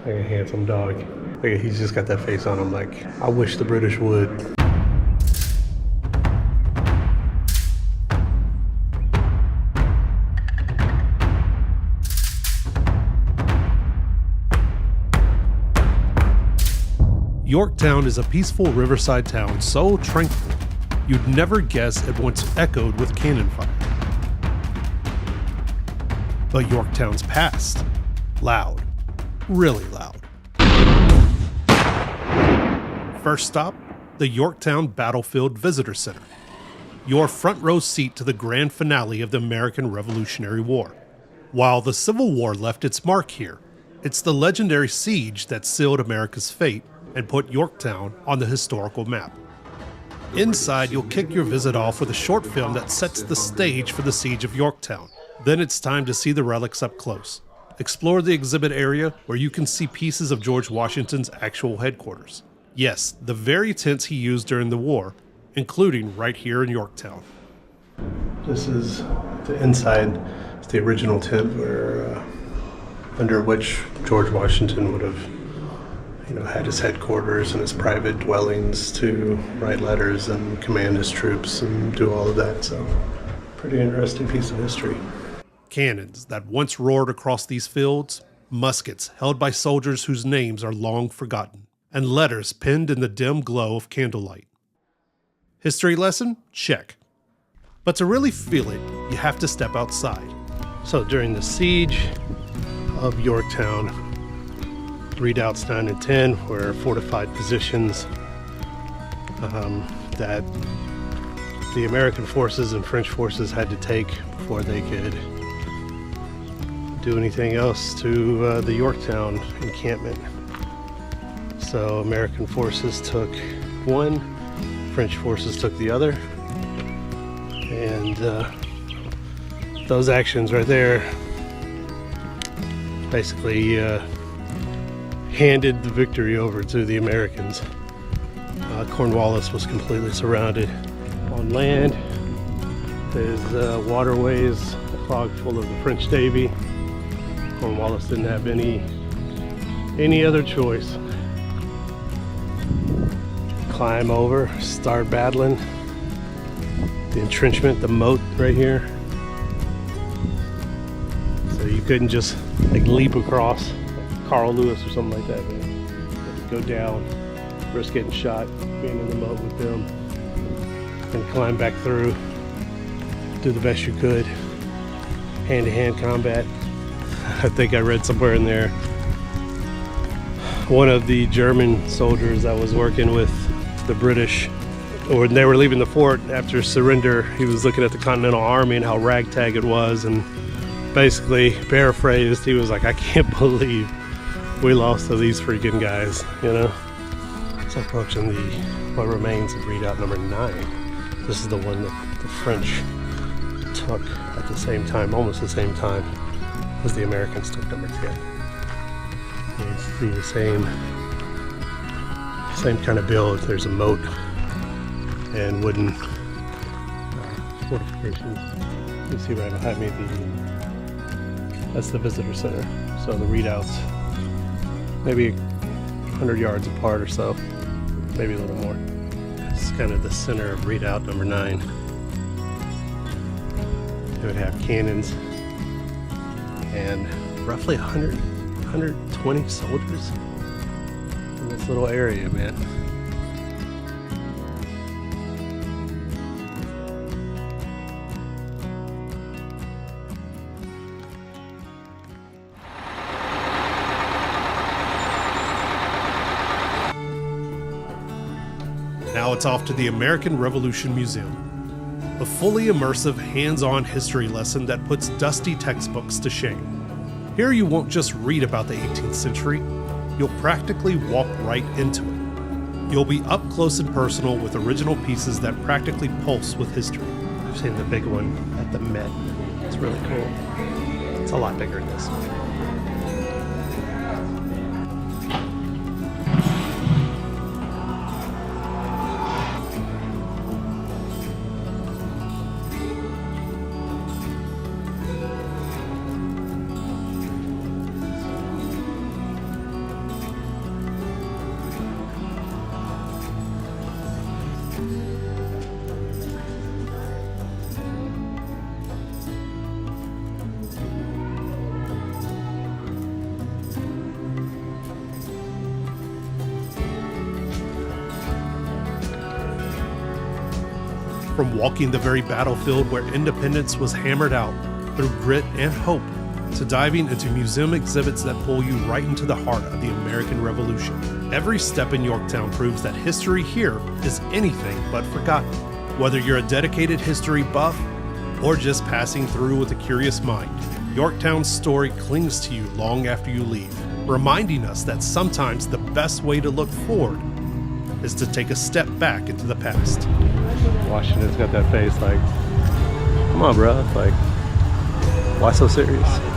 Like a handsome dog. Like he's just got that face on him like, I wish the British would. Yorktown is a peaceful riverside town so tranquil, you'd never guess it once echoed with cannon fire. But Yorktown's past, loud, really loud. First stop, the Yorktown Battlefield Visitor Center. Your front row seat to the grand finale of the American Revolutionary War. While the Civil War left its mark here, it's the legendary siege that sealed America's fate and put Yorktown on the historical map. Inside, you'll kick your visit off with a short film that sets the stage for the Siege of Yorktown. Then it's time to see the relics up close. Explore the exhibit area where you can see pieces of George Washington's actual headquarters. Yes, the very tents he used during the war, including right here in Yorktown. This is the inside. It's the original tent where, under which George Washington would have had his headquarters and his private dwellings to write letters and command his troops and do all of that. So, pretty interesting piece of history. Cannons that once roared across these fields, muskets held by soldiers whose names are long forgotten, and letters penned in the dim glow of candlelight. History lesson? Check. But to really feel it, you have to step outside. So during the Siege of Yorktown, Redoubts 9 and 10 were fortified positions that the American forces and French forces had to take before they could do anything else to the Yorktown encampment. So American forces took one, French forces took the other, and those actions right there basically handed the victory over to the Americans. Cornwallis was completely surrounded on land. His waterways clogged full of the French Navy. Cornwallis didn't have any other choice. Climb over, start battling. The entrenchment, the moat right here. So you couldn't just leap across Carl Lewis or something like that. Man. You had to go down, risk getting shot, being in the moat with them, and climb back through, do the best you could. Hand-to-hand combat. I think I read somewhere in there, one of the German soldiers that was working with the British, or when they were leaving the fort after surrender, he was looking at the Continental Army and how ragtag it was, and basically, paraphrased, he was like, I can't believe we lost to these freaking guys, It's approaching what remains of Redoubt number 9. This is the one that the French took at the same time, almost the same time as the Americans took number 10. You see the same kind of build. There's a moat and wooden fortifications. You see right behind me, that's the visitor center. So the redoubts, maybe 100 yards apart or so, maybe a little more. It's kind of the center of Redoubt number 9. They would have cannons and roughly 120 soldiers in this little area, man. Now it's off to the American Revolution Museum, a fully immersive, hands-on history lesson that puts dusty textbooks to shame. Here you won't just read about the 18th century, you'll practically walk right into it. You'll be up close and personal with original pieces that practically pulse with history. I've seen the big one at the Met. It's really cool. It's a lot bigger than this. From walking the very battlefield where independence was hammered out through grit and hope, to diving into museum exhibits that pull you right into the heart of the American Revolution. Every step in Yorktown proves that history here is anything but forgotten. Whether you're a dedicated history buff or just passing through with a curious mind, Yorktown's story clings to you long after you leave, reminding us that sometimes the best way to look forward is to take a step back into the past. Washington's got that face like, come on, bro. Like, why so serious?